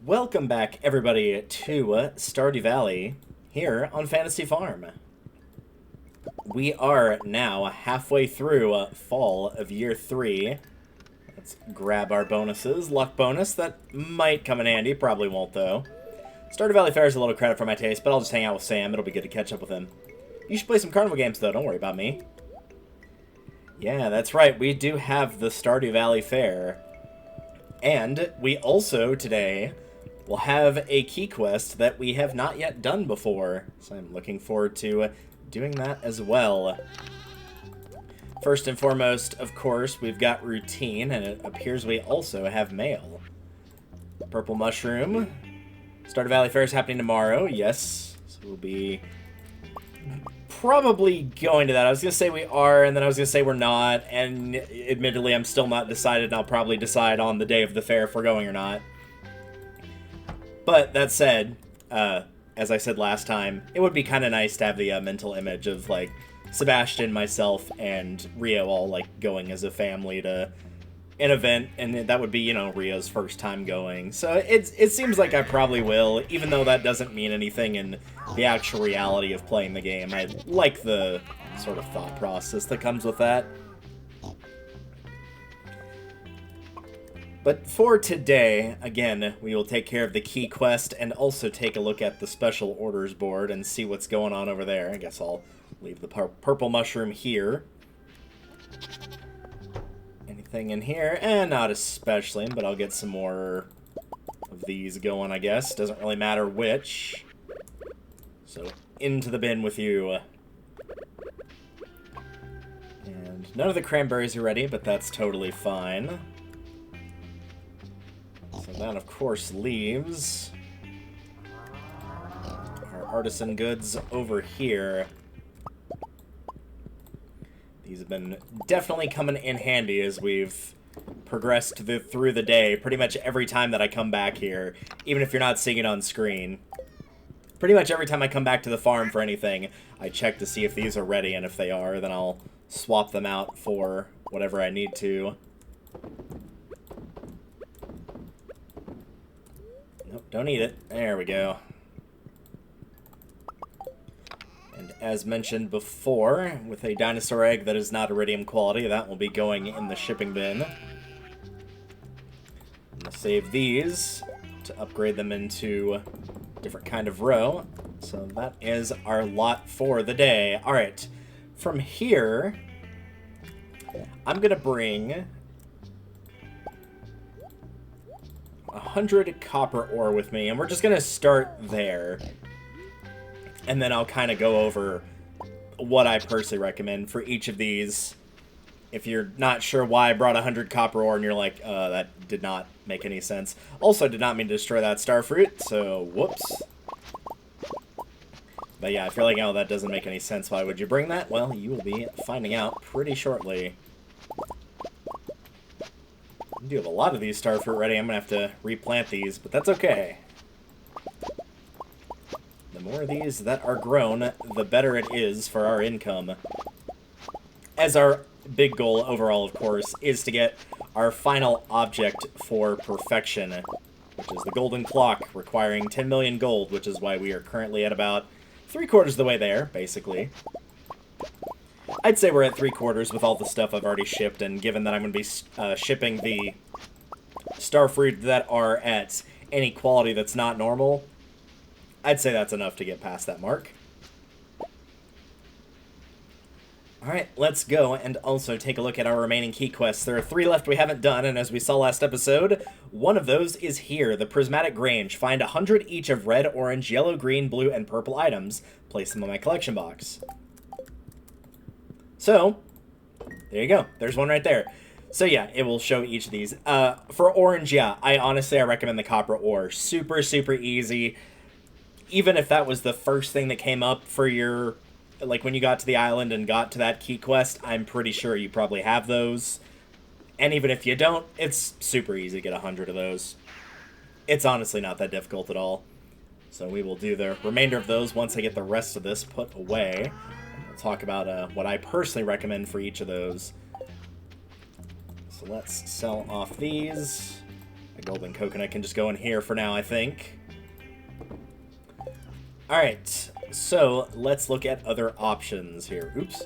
Welcome back, everybody, to Stardew Valley here on Fantasy Farm. We are now halfway through fall of year 3. Let's grab our bonuses. Luck bonus, that might come in handy, probably won't though. Stardew Valley Fair is a little credit for my taste, but I'll just hang out with Sam. It'll be good to catch up with him. You should play some carnival games though, don't worry about me. Yeah, that's right, we do have the Stardew Valley Fair. And we also, today, will have a key quest that we have not yet done before. So I'm looking forward to doing that as well. First and foremost, of course, we've got routine, and it appears we also have mail. Purple mushroom. Stardew Valley Fair is happening tomorrow, yes. So we'll be probably going to that. I was going to say we are, and then I was going to say we're not, and admittedly I'm still not decided, and I'll probably decide on the day of the fair if we're going or not. But that said, as I said last time, it would be kind of nice to have the mental image of, like, Sebastian, myself, and Rio all, like, going as a family to an event, and that would be, you know, Rio's first time going. So it seems like I probably will, even though that doesn't mean anything in the actual reality of playing the game. I like the sort of thought process that comes with that. But for today, again, we will take care of the key quest and also take a look at the special orders board and see what's going on over there. I guess I'll leave the purple mushroom here. Anything in here? Not especially, but I'll get some more of these going, I guess. Doesn't really matter which. So, into the bin with you. And none of the cranberries are ready, but that's totally fine. So that, of course, leaves our artisan goods over here. These have been definitely coming in handy as we've progressed through the day. Pretty much every time that I come back here, even if you're not seeing it on screen. Pretty much every time I come back to the farm for anything, I check to see if these are ready, and if they are, then I'll swap them out for whatever I need to. Nope, don't eat it. There we go. And as mentioned before, with a dinosaur egg that is not iridium quality, that will be going in the shipping bin. I'm going to save these to upgrade them into a different kind of row. So that is our lot for the day. Alright, from here, I'm going to bring 100 copper ore with me, and we're just going to start there. And then I'll kind of go over what I personally recommend for each of these. If you're not sure why I brought 100 copper ore and you're like, that did not make any sense. Also, did not mean to destroy that star fruit, so whoops. But yeah, if you're like, oh, that doesn't make any sense, why would you bring that? Well, you will be finding out pretty shortly. I do have a lot of these star fruit ready. I'm going to have to replant these, but that's okay. The more of these that are grown, the better it is for our income. As our big goal overall, of course, is to get our final object for perfection, which is the golden clock, requiring 10 million gold, which is why we are currently at about 3/4 of the way there, basically. I'd say we're at 3/4 with all the stuff I've already shipped, and given that I'm going to be shipping the starfruit that are at any quality that's not normal, I'd say that's enough to get past that mark. Alright, let's go and also take a look at our remaining key quests. There are 3 left we haven't done, and as we saw last episode, one of those is here, the Prismatic Grange. Find 100 each of red, orange, yellow, green, blue, and purple items. Place them in my collection box. So, there you go. There's one right there. So yeah, it will show each of these. For orange, yeah, I recommend the copper ore. Super, super easy. Even if that was the first thing that came up for your, like when you got to the island and got to that key quest, I'm pretty sure you probably have those. And even if you don't, it's super easy to get 100 of those. It's honestly not that difficult at all. So we will do the remainder of those once I get the rest of this put away. We'll talk about what I personally recommend for each of those. So let's sell off these. Golden coconut can just go in here for now, I think. Alright, so let's look at other options here. Oops.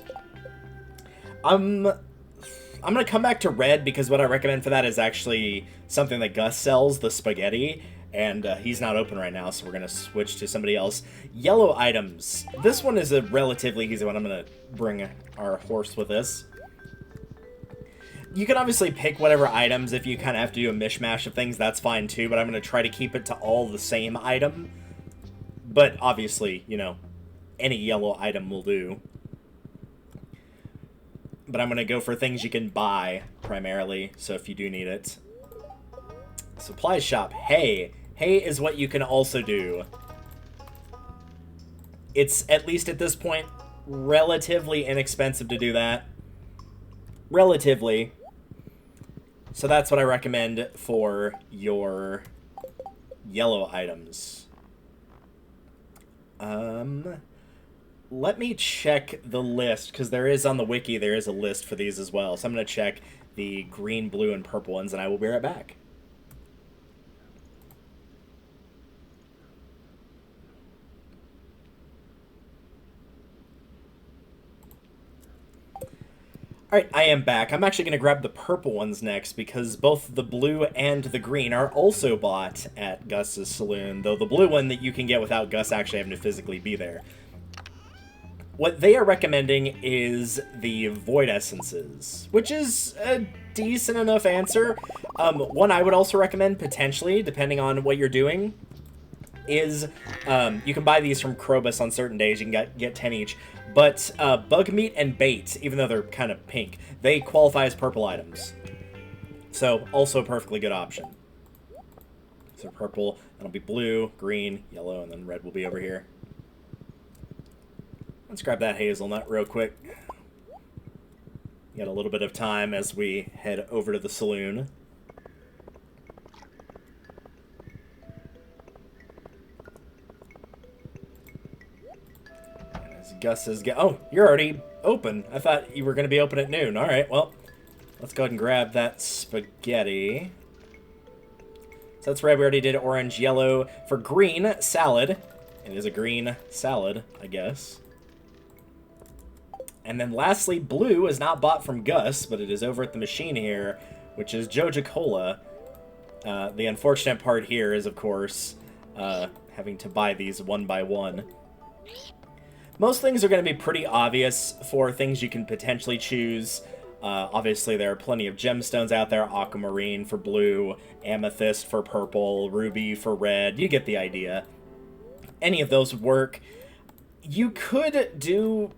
I'm going to come back to red because what I recommend for that is actually something that Gus sells, the spaghetti, and he's not open right now, so we're going to switch to somebody else. Yellow items. This one is a relatively easy one. I'm going to bring our horse with us. You can obviously pick whatever items. If you kind of have to do a mishmash of things, that's fine too, but I'm going to try to keep it to all the same item. But obviously, you know, any yellow item will do. But I'm going to go for things you can buy, primarily, so if you do need it. Supply shop. Hay. Hay is what you can also do. It's, at least at this point, relatively inexpensive to do that. Relatively. So that's what I recommend for your yellow items. Let me check the list, because there is on the wiki, there is a list for these as well. So I'm going to check the green, blue, and purple ones, and I will be right back. Alright, I am back. I'm actually going to grab the purple ones next, because both the blue and the green are also bought at Gus's Saloon, though the blue one that you can get without Gus actually having to physically be there. What they are recommending is the Void Essences, which is a decent enough answer. One I would also recommend, potentially, depending on what you're doing, is you can buy these from Krobus on certain days. You can get 10 each. But Bug Meat and Bait, even though they're kind of pink, they qualify as purple items. So, also a perfectly good option. So purple, that'll be blue, green, yellow, and then red will be over here. Let's grab that hazelnut real quick. Got a little bit of time as we head over to the saloon. As Gus is... Oh, you're already open. I thought you were going to be open at noon. All right, well, let's go ahead and grab that spaghetti. So that's red. We already did orange, yellow. For green, salad. It is a green salad, I guess. And then lastly, blue is not bought from Gus, but it is over at the machine here, which is Joja Cola. The unfortunate part here is, of course, having to buy these one by one. Most things are going to be pretty obvious for things you can potentially choose. Obviously, there are plenty of gemstones out there. Aquamarine for blue, amethyst for purple, ruby for red. You get the idea. Any of those would work. You could do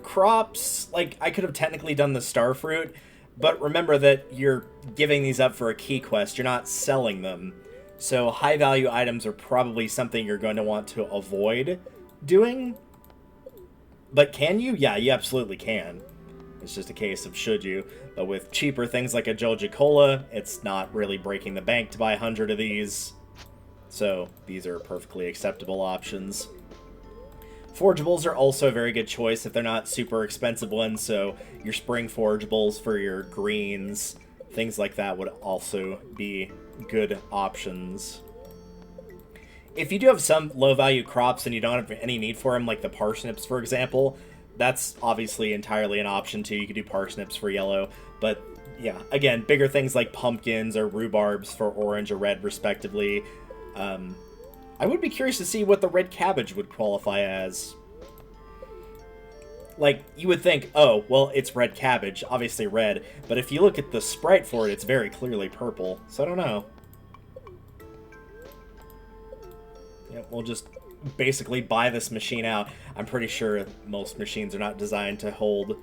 crops. Like, I could have technically done the starfruit, but remember that you're giving these up for a key quest. You're not selling them. So high-value items are probably something you're going to want to avoid doing. But can you? Yeah, you absolutely can. It's just a case of should you. But with cheaper things like a Joja Cola, it's not really breaking the bank to buy 100 of these. So these are perfectly acceptable options. Forageables are also a very good choice if they're not super expensive ones. So your spring forageables for your greens, things like that would also be good options. If you do have some low-value crops and you don't have any need for them, like the parsnips, for example, that's obviously entirely an option, too. You could do parsnips for yellow. But, yeah, again, bigger things like pumpkins or rhubarbs for orange or red, respectively. I would be curious to see what the red cabbage would qualify as. Like, you would think, oh, well, it's red cabbage, obviously red. But if you look at the sprite for it, it's very clearly purple. So I don't know. Yeah, we'll just basically buy this machine out. I'm pretty sure most machines are not designed to hold...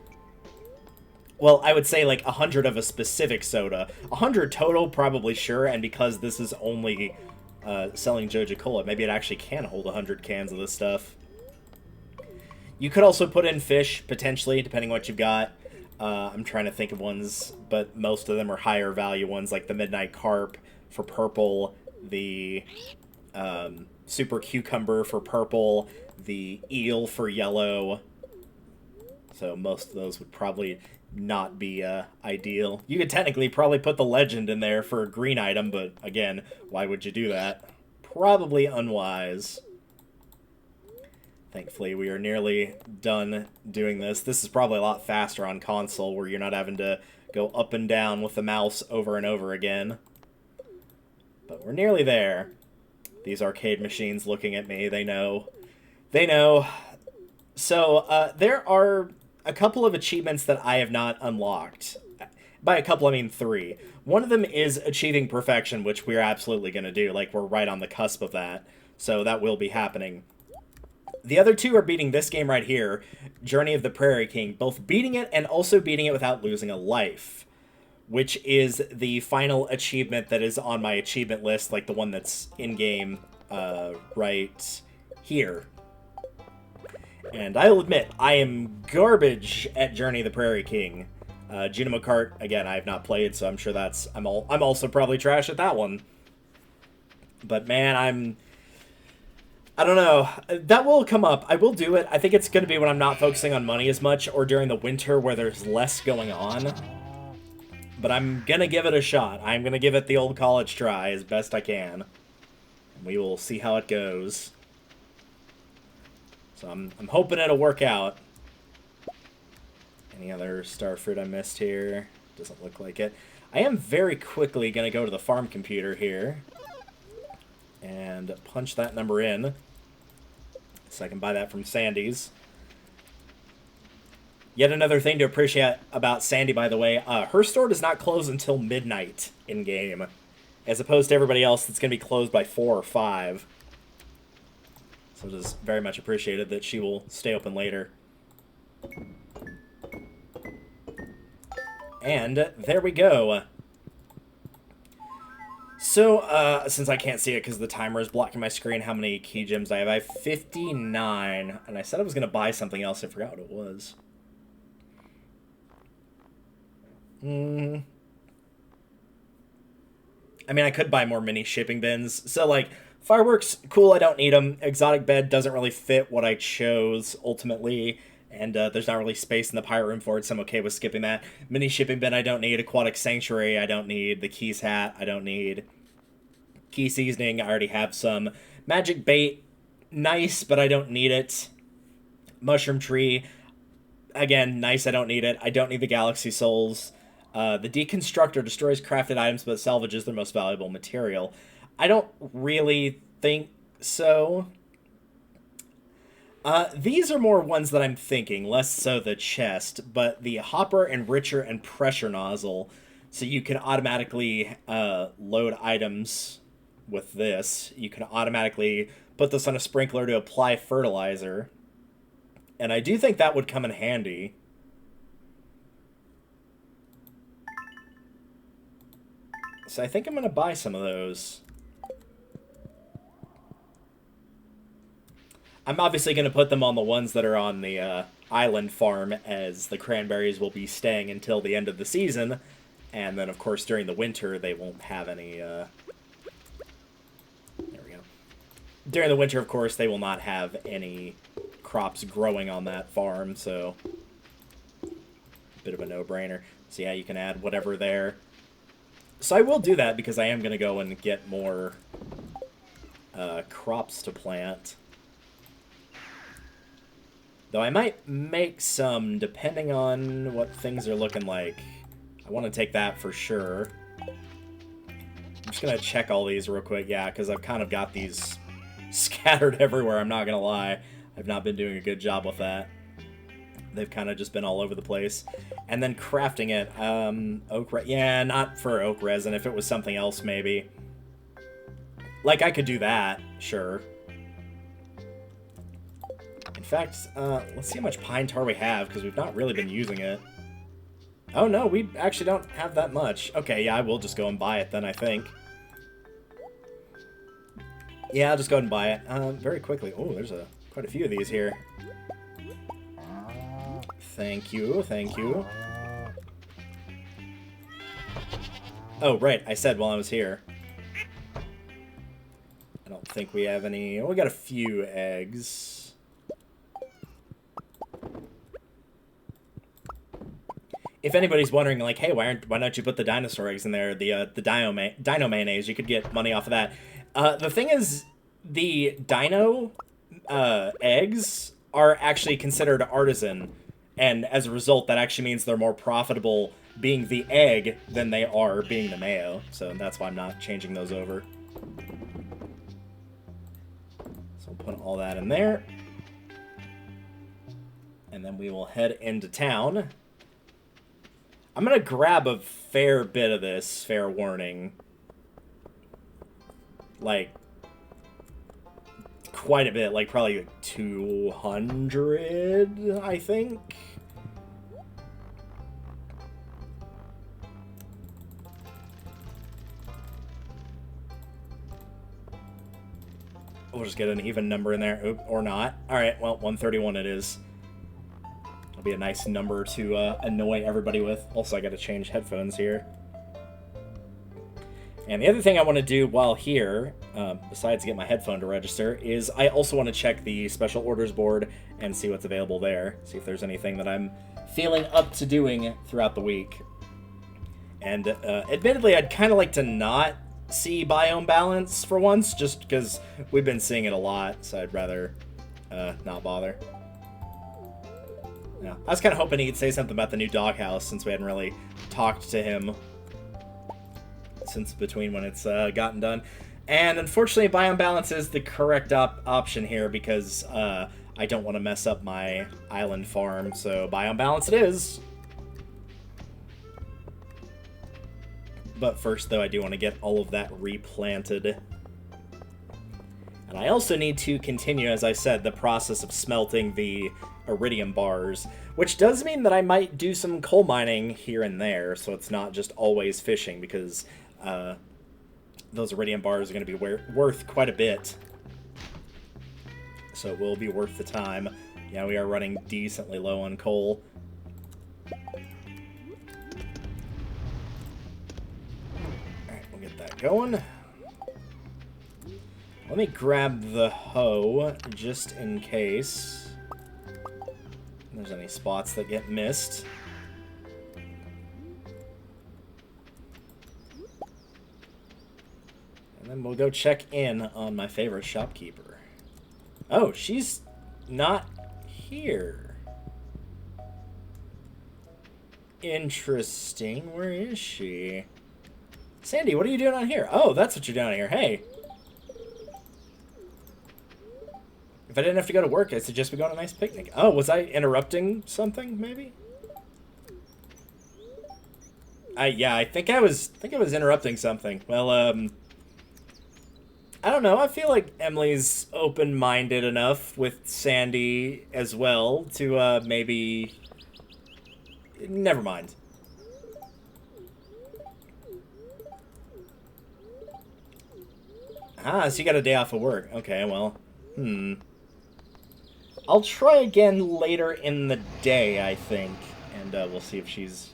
Well, I would say like 100 of a specific soda. 100 total, probably sure, and because this is only selling Joja Cola, maybe it actually can hold 100 cans of this stuff. You could also put in fish, potentially, depending on what you've got. I'm trying to think of ones, but most of them are higher value ones, like the Midnight Carp for purple, the... Super Cucumber for purple, the Eel for yellow. So most of those would probably not be ideal. You could technically probably put the legend in there for a green item, but again, why would you do that? Probably unwise. Thankfully, we are nearly done doing this. This is probably a lot faster on console, where you're not having to go up and down with the mouse over and over again. But we're nearly there. These arcade machines looking at me, they know. They know. So, there are a couple of achievements that I have not unlocked. By a couple, I mean 3. One of them is achieving perfection, which we're absolutely going to do. Like, we're right on the cusp of that. So that will be happening. The other 2 are beating this game right here, Journey of the Prairie King. Both beating it and also beating it without losing a life, which is the final achievement that is on my achievement list, like the one that's in-game right here. And I'll admit, I am garbage at Journey of the Prairie King. Junimo Kart, again, I have not played, so I'm sure that's... I'm also probably trash at that one. But man, I don't know. That will come up. I will do it. I think it's going to be when I'm not focusing on money as much, or during the winter where there's less going on. But I'm going to give it a shot. I'm going to give it the old college try as best I can. We will see how it goes. So I'm hoping it'll work out. Any other starfruit I missed here? Doesn't look like it. I am very quickly going to go to the farm computer here and punch that number in so I can buy that from Sandy's. Yet another thing to appreciate about Sandy, by the way, her store does not close until midnight in-game, as opposed to everybody else that's going to be closed by 4 or 5. So it is very much appreciated that she will stay open later. And there we go. So, since I can't see it because the timer is blocking my screen, how many key gems I have? I have 59. And I said I was going to buy something else. I forgot what it was. I mean, I could buy more mini shipping bins. So, like, fireworks, cool, I don't need them. Exotic bed doesn't really fit what I chose, ultimately. And there's not really space in the pirate room for it, so I'm okay with skipping that. Mini shipping bin, I don't need. Aquatic sanctuary, I don't need. The keys hat, I don't need. Key seasoning, I already have some. Magic bait, nice, but I don't need it. Mushroom tree, again, nice, I don't need it. I don't need the galaxy souls. The deconstructor destroys crafted items, but salvages their most valuable material. I don't really think so. These are more ones that I'm thinking, less so the chest, but the hopper, enricher, and pressure nozzle, so you can automatically load items with this. You can automatically put this on a sprinkler to apply fertilizer, and I do think that would come in handy. So I think I'm going to buy some of those. I'm obviously going to put them on the ones that are on the island farm, as the cranberries will be staying until the end of the season. And then, of course, during the winter, they won't have any... There we go. During the winter, of course, they will not have any crops growing on that farm, so... Bit of a no-brainer. So yeah, you can add whatever there. So I will do that, because I am going to go and get more crops to plant. Though I might make some, depending on what things are looking like. I want to take that for sure. I'm just going to check all these real quick, yeah, because I've kind of got these scattered everywhere, I'm not going to lie. I've not been doing a good job with that. They've kind of just been all over the place. And then crafting it, yeah, not for oak resin, if it was something else, maybe. Like, I could do that, sure. In fact, let's see how much pine tar we have, because we've not really been using it. Oh no, we actually don't have that much. Okay, yeah, I will just go and buy it then, I think. Yeah, I'll just go ahead and buy it very quickly. Oh, there's quite a few of these here. Thank you, thank you. Oh, right, I said while I was here. I don't think we have any... Oh, we got a few eggs. if anybody's wondering, like, hey, why don't you put the dinosaur eggs in there? The dino mayonnaise, you could get money off of that. The thing is, the dino eggs are actually considered artisan, and as a result, that actually means they're more profitable being the egg than they are being the mayo. So that's why I'm not changing those over. So we'll put all that in there. And then we will head into town. I'm going to grab a fair bit of this, fair warning. Like, quite a bit, like probably like 200, I think. We'll just get an even number in there. Oop, or not. Alright, well, 131 it is. It'll be a nice number to annoy everybody with. Also, I gotta change headphones here. And the other thing I want to do while here, besides get my headphone to register, is I also want to check the special orders board and see what's available there. See if there's anything that I'm feeling up to doing throughout the week. And admittedly, I'd kind of like to not see biome balance for once, just because we've been seeing it a lot, so I'd rather not bother. Yeah, I was kind of hoping he'd say something about the new doghouse, since we hadn't really talked to him since between when it's gotten done. And unfortunately, biome balance is the correct option here, because I don't want to mess up my island farm, so biome balance it is. But first, though, I do want to get all of that replanted. And I also need to continue, as I said, the process of smelting the iridium bars, which does mean that I might do some coal mining here and there, so it's not just always fishing, because those iridium bars are going to be worth quite a bit. So it will be worth the time. Yeah, we are running decently low on coal. Alright, we'll get that going. Let me grab the hoe, just in case there's any spots that get missed. And then we'll go check in on my favorite shopkeeper. Oh, she's not here. Interesting. Where is she? Sandy, what are you doing on here? Oh, that's what you're doing on here. Hey. If I didn't have to go to work, I'd suggest we go on a nice picnic. Oh, was I interrupting something, maybe? Yeah, I think I was interrupting something. Well, I don't know. I feel like Emily's open-minded enough with Sandy as well to maybe... Never mind. Ah, so you got a day off of work. Okay, well, I'll try again later in the day, I think, and we'll see if she's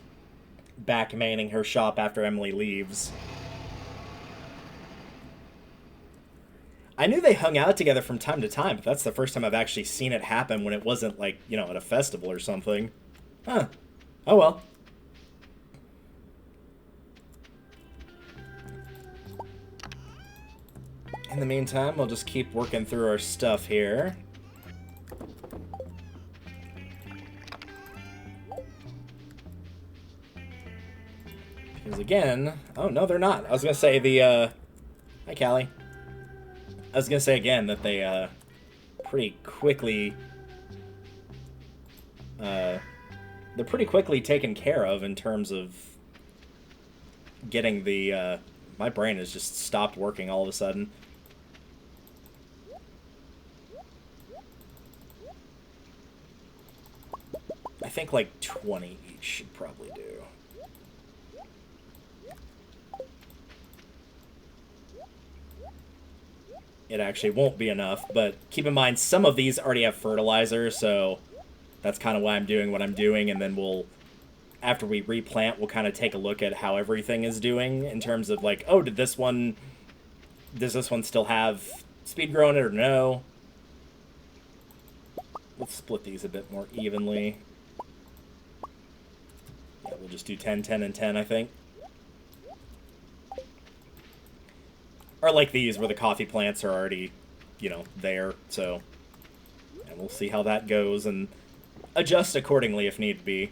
back manning her shop after Emily leaves. I knew they hung out together from time to time, but that's the first time I've actually seen it happen when it wasn't, like, you know, at a festival or something. Huh. Oh well. In the meantime, we'll just keep working through our stuff here. Because again... Oh, no, they're not. I was going to say the, Hi, Callie. I was going to say again that they, pretty quickly... they're pretty quickly taken care of in terms of getting the, my brain has just stopped working all of a sudden. I think like 20 each should probably do. It actually won't be enough, but keep in mind some of these already have fertilizer, so that's kind of why I'm doing what I'm doing, and then we'll, after we replant, we'll kind of take a look at how everything is doing in terms of like, oh, does this one still have speed grow in it or no? Let's split these a bit more evenly. Yeah, we'll just do 10, 10, and 10, I think. Or like these, where the coffee plants are already, you know, there, so... And we'll see how that goes, and adjust accordingly if need be.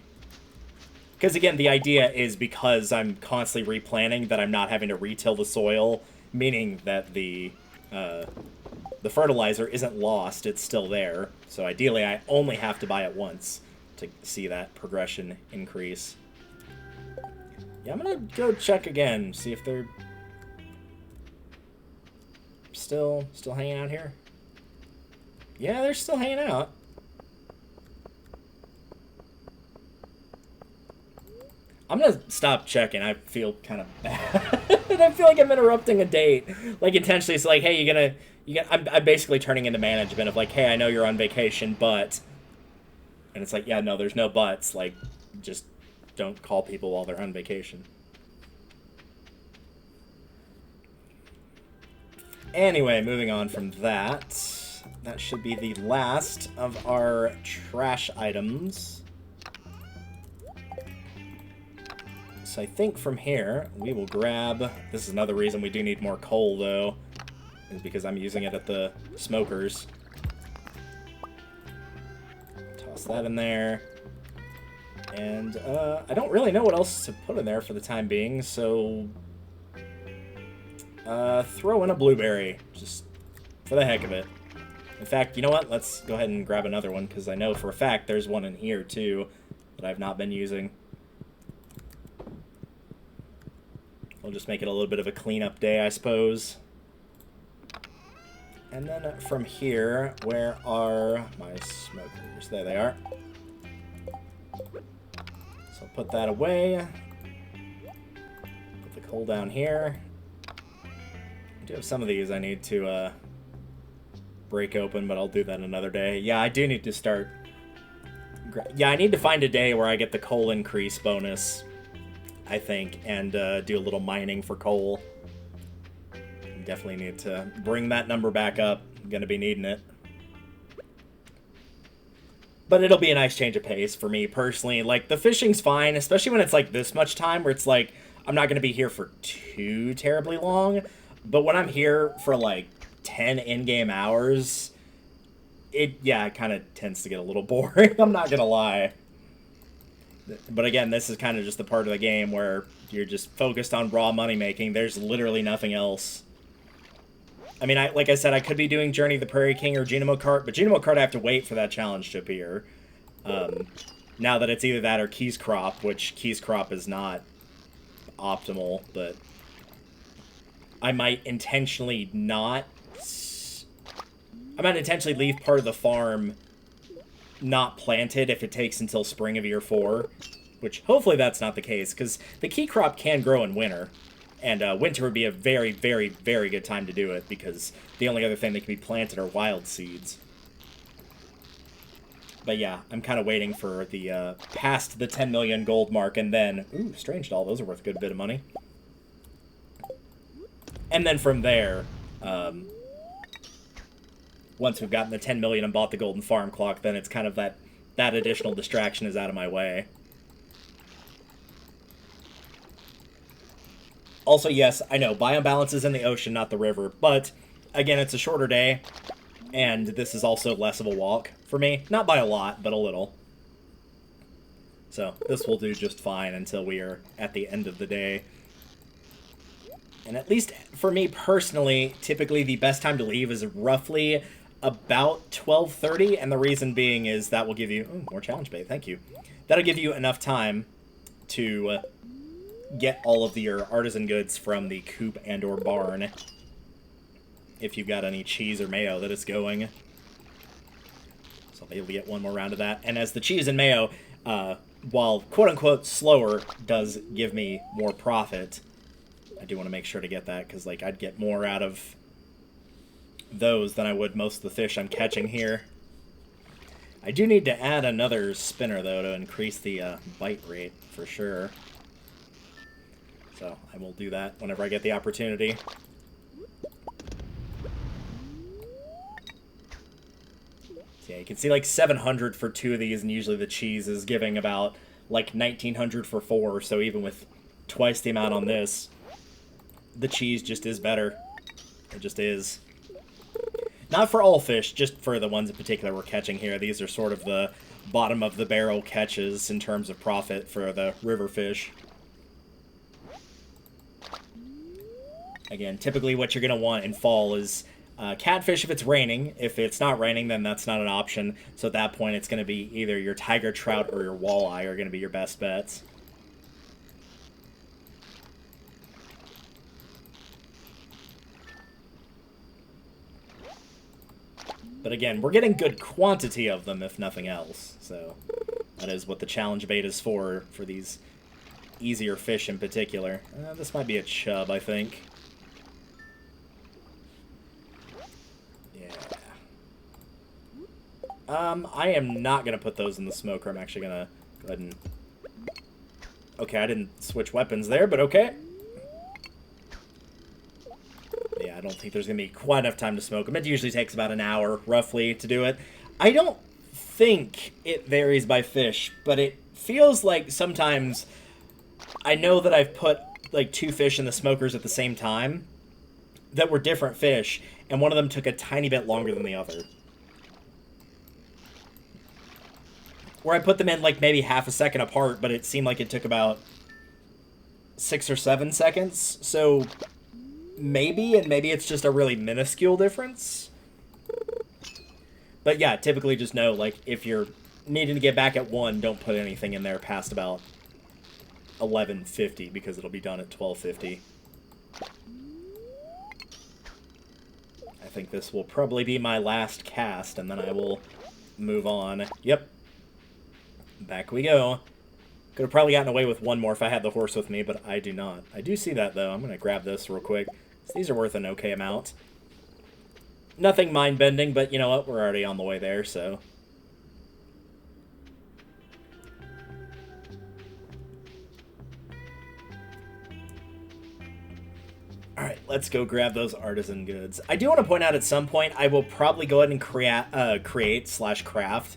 Because, again, the idea is because I'm constantly replanting that I'm not having to retill the soil, meaning that the fertilizer isn't lost, it's still there. So ideally, I only have to buy it once to see that progression increase. Yeah, I'm gonna go check again, see if they're still hanging out here. Yeah, they're still hanging out. I'm gonna stop checking. I feel kind of bad. I feel like I'm interrupting a date, like intentionally. It's like, hey, I'm basically turning into management of like, hey, I know you're on vacation, but, and it's like, yeah, no, there's no buts. Like, just don't call people while they're on vacation. Anyway, moving on from that. That should be the last of our trash items. So I think from here, we will grab... This is another reason we do need more coal, though, is because I'm using it at the smokers. Toss that in there. And I don't really know what else to put in there for the time being, so... throw in a blueberry, just for the heck of it. In fact, you know what? Let's go ahead and grab another one, because I know for a fact there's one in here, too, that I've not been using. We'll just make it a little bit of a cleanup day, I suppose. And then from here, where are my smokers? There they are. So I'll put that away. Put the coal down here. I do have some of these I need to break open, but I'll do that another day. Yeah, I do need to start... Yeah, I need to find a day where I get the coal increase bonus, I think, and do a little mining for coal. Definitely need to bring that number back up. I'm going to be needing it. But it'll be a nice change of pace for me, personally. Like, the fishing's fine, especially when it's, like, this much time, where it's, like, I'm not going to be here for too terribly long. But when I'm here for, like, 10 in-game hours, it kind of tends to get a little boring. I'm not going to lie. But again, this is kind of just the part of the game where you're just focused on raw money making. There's literally nothing else. I mean, like I said, I could be doing Journey of the Prairie King or Genome Cart, but Genome Cart I have to wait for that challenge to appear. Now that it's either that or Keys Crop, which Keys Crop is not optimal, but I might intentionally leave part of the farm not planted if it takes until spring of year 4, which hopefully that's not the case, because the key crop can grow in winter, and winter would be a very, very, very good time to do it, because the only other thing that can be planted are wild seeds. But yeah, I'm kind of waiting for the past the 10 million gold mark, and then, ooh, strange doll, those are worth a good bit of money. And then from there, once we've gotten the 10 million and bought the golden farm clock, then it's kind of that additional distraction is out of my way. Also, yes, I know, biome balance is in the ocean, not the river, but, again, it's a shorter day, and this is also less of a walk for me. Not by a lot, but a little. So, this will do just fine until we are at the end of the day. And at least for me personally, typically the best time to leave is roughly about 12:30, and the reason being is that will give you... Oh, more challenge bait, thank you. That'll give you enough time to get all of your artisan goods from the coop and or barn, if you've got any cheese or mayo that is going. So I'll be able to get one more round of that. And as the cheese and mayo, while quote-unquote slower, does give me more profit, I do want to make sure to get that, because like I'd get more out of those than I would most of the fish I'm catching here. I do need to add another spinner, though, to increase the bite rate, for sure. So I will do that whenever I get the opportunity. So yeah, you can see like 700 for 2 of these, and usually the cheese is giving about like 1900 for 4, so even with twice the amount on this, the cheese just is better. It just is. Not for all fish, just for the ones in particular we're catching here. These are sort of the bottom of the barrel catches in terms of profit for the river fish. Again, typically what you're going to want in fall is catfish if it's raining. If it's not raining, then that's not an option. So at that point, it's going to be either your tiger trout or your walleye are going to be your best bets. But again, we're getting good quantity of them, if nothing else. So that is what the challenge bait is for these easier fish in particular. This might be a chub, I think. I am not going to put those in the smoker. I'm actually going to go ahead and... Okay, I didn't switch weapons there, but okay. Yeah, I don't think there's going to be quite enough time to smoke them. It usually takes about an hour, roughly, to do it. I don't think it varies by fish, but it feels like sometimes... I know that I've put, like, 2 fish in the smokers at the same time that were different fish, and one of them took a tiny bit longer than the other. Where I put them in, like, maybe half a second apart, but it seemed like it took about 6 or 7 seconds. So, maybe it's just a really minuscule difference. But yeah, typically just know, like, if you're needing to get back at 1, don't put anything in there past about 11:50, because it'll be done at 12:50. I think this will probably be my last cast, and then I will move on. Yep. Back we go. Could have probably gotten away with 1 more if I had the horse with me, but I do not. I do see that, though. I'm going to grab this real quick. These are worth an okay amount. Nothing mind-bending, but you know what? We're already on the way there, so... Alright, let's go grab those artisan goods. I do want to point out at some point, I will probably go ahead and create/craft.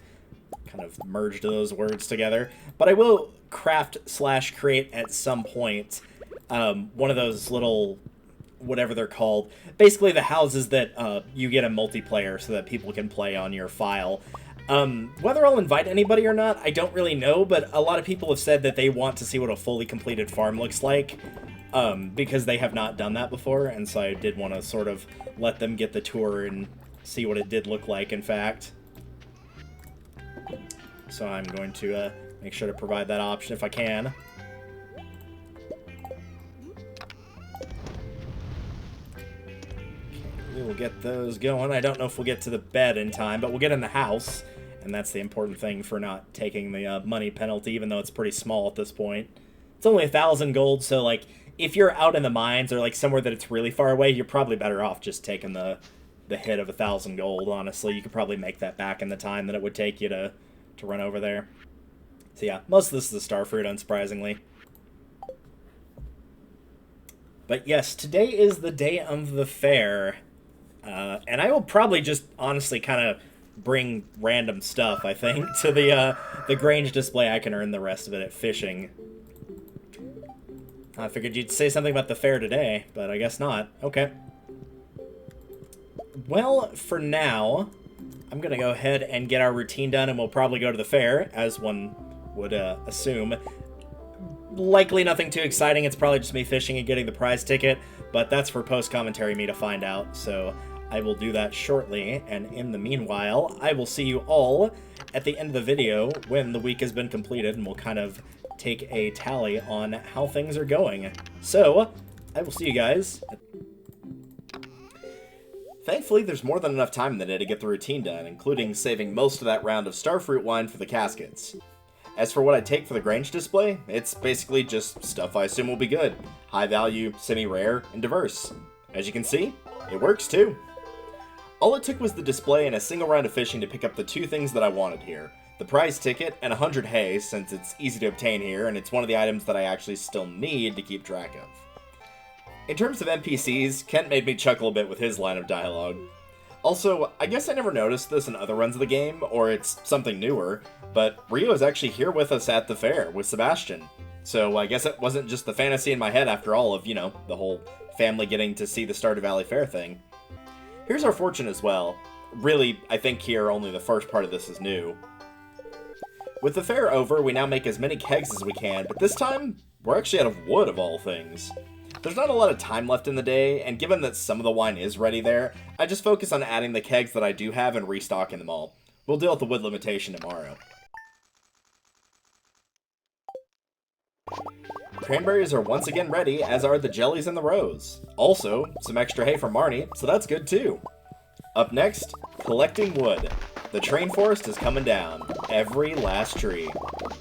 Kind of merged those words together. But I will craft/create at some point one of those little, whatever they're called. Basically the houses that you get a multiplayer so that people can play on your file. Whether I'll invite anybody or not, I don't really know, but a lot of people have said that they want to see what a fully completed farm looks like. Because they have not done that before, and so I did want to sort of let them get the tour and see what it did look like, in fact. So I'm going to make sure to provide that option if I can. Okay, we will get those going. I don't know if we'll get to the bed in time, but we'll get in the house, and that's the important thing for not taking the money penalty, even though it's pretty small at this point. It's only 1,000 gold, so, like, if you're out in the mines or, like, somewhere that it's really far away, you're probably better off just taking the hit of 1,000 gold, honestly. You could probably make that back in the time that it would take you to run over there. So yeah, most of this is a starfruit, unsurprisingly. But yes, today is the day of the fair. And I will probably just honestly kind of bring random stuff, I think, to the Grange display. I can earn the rest of it at fishing. I figured you'd say something about the fair today, but I guess not. Okay. Well, for now, I'm going to go ahead and get our routine done, and we'll probably go to the fair, as one would assume. Likely nothing too exciting. It's probably just me fishing and getting the prize ticket, but that's for post-commentary me to find out, so I will do that shortly. And in the meanwhile, I will see you all at the end of the video when the week has been completed, and we'll kind of take a tally on how things are going. So, I will see you guys. Thankfully, there's more than enough time in the day to get the routine done, including saving most of that round of starfruit wine for the caskets. As for what I take for the Grange display, it's basically just stuff I assume will be good. High value, semi-rare, and diverse. As you can see, it works too. All it took was the display and a single round of fishing to pick up the 2 things that I wanted here. The prize ticket and 100 hay, since it's easy to obtain here, and it's one of the items that I actually still need to keep track of. In terms of NPCs, Kent made me chuckle a bit with his line of dialogue. Also, I guess I never noticed this in other runs of the game, or it's something newer, but Rio is actually here with us at the fair with Sebastian. So I guess it wasn't just the fantasy in my head after all of, the whole family getting to see the Stardew Valley Fair thing. Here's our fortune as well. Really, I think here only the first part of this is new. With the fair over, we now make as many kegs as we can, but this time, we're actually out of wood of all things. There's not a lot of time left in the day, and given that some of the wine is ready there, I just focus on adding the kegs that I do have and restocking them all. We'll deal with the wood limitation tomorrow. Cranberries are once again ready, as are the jellies and the rose. Also, some extra hay from Marnie, so that's good too. Up next, collecting wood. The Trainforest is coming down. Every last tree.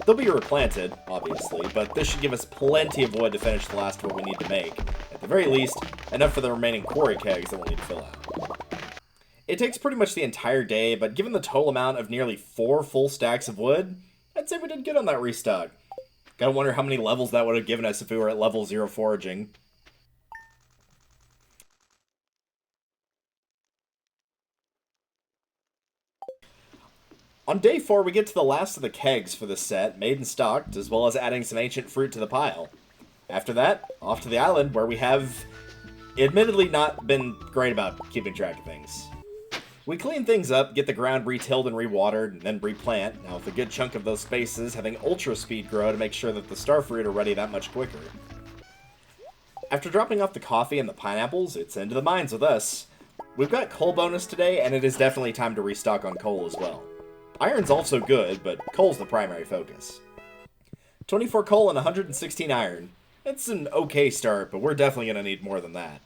They'll be replanted, obviously, but this should give us plenty of wood to finish the last of what we need to make. At the very least, enough for the remaining quarry kegs that we'll need to fill out. It takes pretty much the entire day, but given the total amount of nearly 4 full stacks of wood, I'd say we did good on that restock. Gotta wonder how many levels that would have given us if we were at level 0 foraging. On day 4, we get to the last of the kegs for this set, made and stocked, as well as adding some ancient fruit to the pile. After that, off to the island, where we have admittedly not been great about keeping track of things. We clean things up, get the ground retilled and rewatered, and then replant, now with a good chunk of those spaces having ultra speed grow to make sure that the starfruit are ready that much quicker. After dropping off the coffee and the pineapples, it's into the mines with us. We've got coal bonus today, and it is definitely time to restock on coal as well. Iron's also good, but coal's the primary focus. 24 coal and 116 iron. It's an okay start, but we're definitely going to need more than that.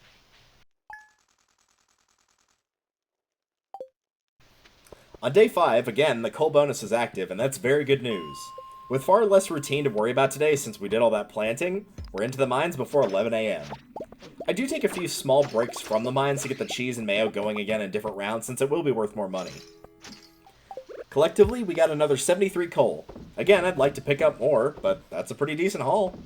On day 5, again, the coal bonus is active, and that's very good news. With far less routine to worry about today since we did all that planting, we're into the mines before 11 AM. I do take a few small breaks from the mines to get the cheese and mayo going again in different rounds since it will be worth more money. Collectively, we got another 73 coal. Again, I'd like to pick up more, but that's a pretty decent haul.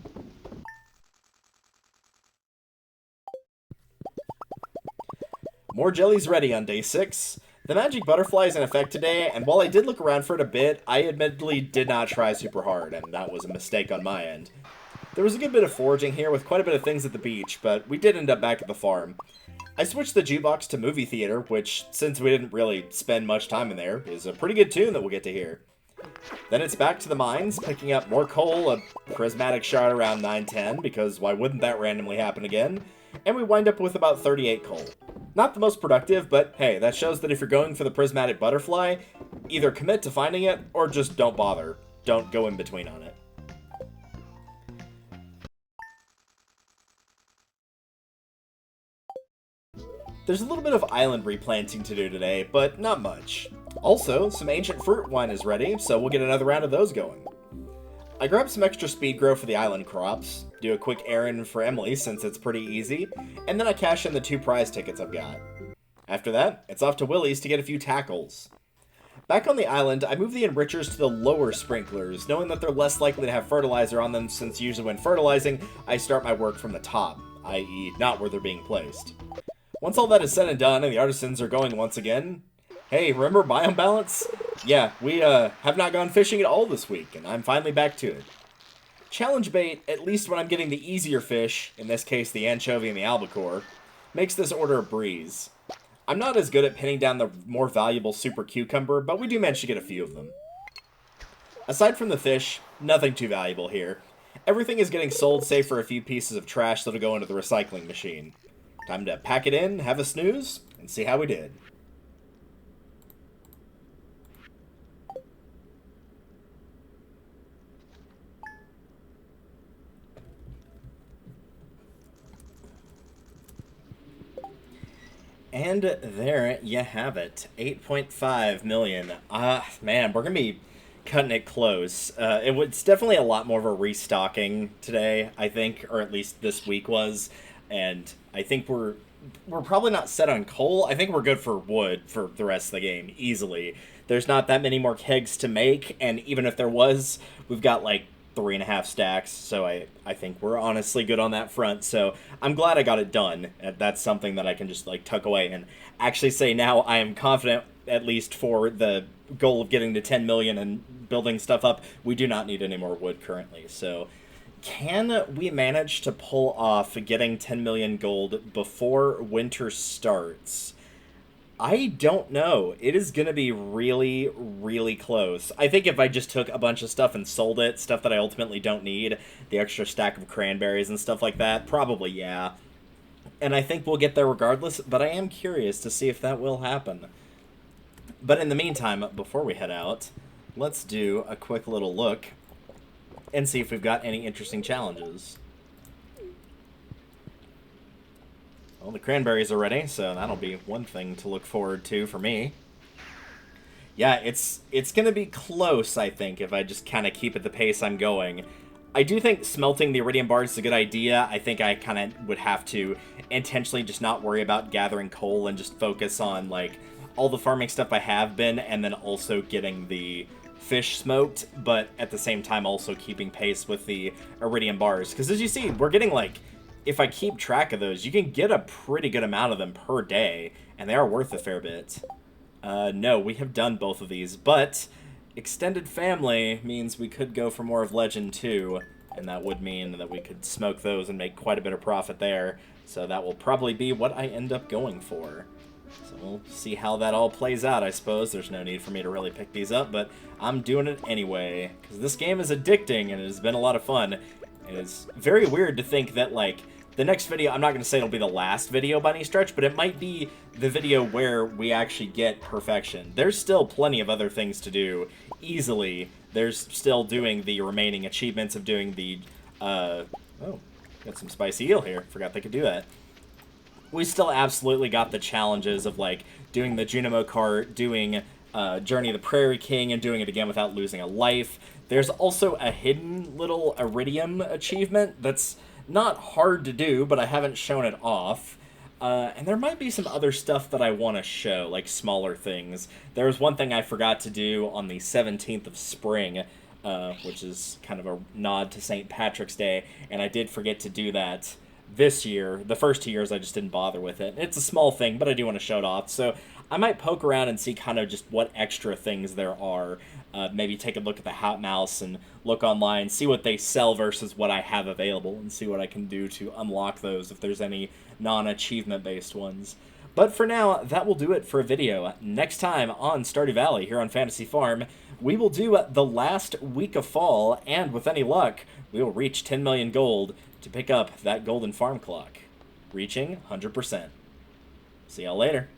More jellies ready on day 6. The magic butterfly is in effect today, and while I did look around for it a bit, I admittedly did not try super hard, and that was a mistake on my end. There was a good bit of foraging here with quite a bit of things at the beach, but we did end up back at the farm. I switched the jukebox to movie theater, which, since we didn't really spend much time in there, is a pretty good tune that we'll get to hear. Then it's back to the mines, picking up more coal, a prismatic shard around 9:10, because why wouldn't that randomly happen again? And we wind up with about 38 coal. Not the most productive, but hey, that shows that if you're going for the prismatic butterfly, either commit to finding it, or just don't bother. Don't go in between on it. There's a little bit of island replanting to do today, but not much. Also, some ancient fruit wine is ready, so we'll get another round of those going. I grabbed some extra speed grow for the island crops, do a quick errand for Emily since it's pretty easy, and then I cash in the 2 prize tickets I've got. After that, it's off to Willie's to get a few tackles. Back on the island, I move the enrichers to the lower sprinklers, knowing that they're less likely to have fertilizer on them since usually when fertilizing, I start my work from the top, i.e. not where they're being placed. Once all that is said and done and the artisans are going once again, hey, remember biome balance? Yeah, we have not gone fishing at all this week, and I'm finally back to it. Challenge bait, at least when I'm getting the easier fish, in this case the anchovy and the albacore, makes this order a breeze. I'm not as good at pinning down the more valuable super cucumber, but we do manage to get a few of them. Aside from the fish, nothing too valuable here. Everything is getting sold save for a few pieces of trash that'll go into the recycling machine. Time to pack it in, have a snooze, and see how we did. And there you have it. 8.5 million. Man, we're going to be cutting it close. It's definitely a lot more of a restocking today, I think, or at least this week was. And I think we're probably not set on coal. I think we're good for wood for the rest of the game, easily. There's not that many more kegs to make, and even if there was, we've got like 3.5 stacks, so I think we're honestly good on that front. So I'm glad I got it done. That's something that I can just like tuck away and actually say now I am confident, at least for the goal of getting to 10 million and building stuff up, we do not need any more wood currently. So can we manage to pull off getting 10 million gold before winter starts? I don't know. It is going to be really, really close. I think if I just took a bunch of stuff and sold it, stuff that I ultimately don't need, the extra stack of cranberries and stuff like that, probably yeah. And I think we'll get there regardless, but I am curious to see if that will happen. But in the meantime, before we head out, let's do a quick little look and see if we've got any interesting challenges. Well, the cranberries are ready, so that'll be one thing to look forward to for me. Yeah, it's going to be close, I think, if I just kind of keep at the pace I'm going. I do think smelting the iridium bars is a good idea. I think I kind of would have to intentionally just not worry about gathering coal and just focus on, like, all the farming stuff I have been, and then also getting the fish smoked, but at the same time also keeping pace with the iridium bars. Because as you see, we're getting, like, if I keep track of those, you can get a pretty good amount of them per day, and they are worth a fair bit. No, we have done both of these, but extended family means we could go for more of Legend 2, and that would mean that we could smoke those and make quite a bit of profit there, so that will probably be what I end up going for. So we'll see how that all plays out, I suppose. There's no need for me to really pick these up, but I'm doing it anyway, because this game is addicting, and it has been a lot of fun. It is very weird to think that, like, the next video, I'm not going to say it'll be the last video by any stretch, but it might be the video where we actually get perfection. There's still plenty of other things to do, easily. There's still doing the remaining achievements of doing the, oh, got some spicy eel here. Forgot they could do that. We still absolutely got the challenges of, like, doing the Junimo cart, doing Journey of the Prairie King, and doing it again without losing a life. There's also a hidden little iridium achievement that's not hard to do, but I haven't shown it off. And there might be some other stuff that I want to show, like smaller things. There was one thing I forgot to do on the 17th of spring, which is kind of a nod to St. Patrick's Day, and I did forget to do that this year. The first 2 years I just didn't bother with it. It's a small thing, but I do want to show it off, so I might poke around and see kind of just what extra things there are. Maybe take a look at the Hot Mouse and look online, see what they sell versus what I have available, and see what I can do to unlock those if there's any non-achievement based ones. But for now, that will do it for a video. Next time on Stardew Valley here on Fantasy Farm, we will do the last week of fall, and with any luck, we will reach 10 million gold to pick up that golden farm clock, reaching 100%. See y'all later.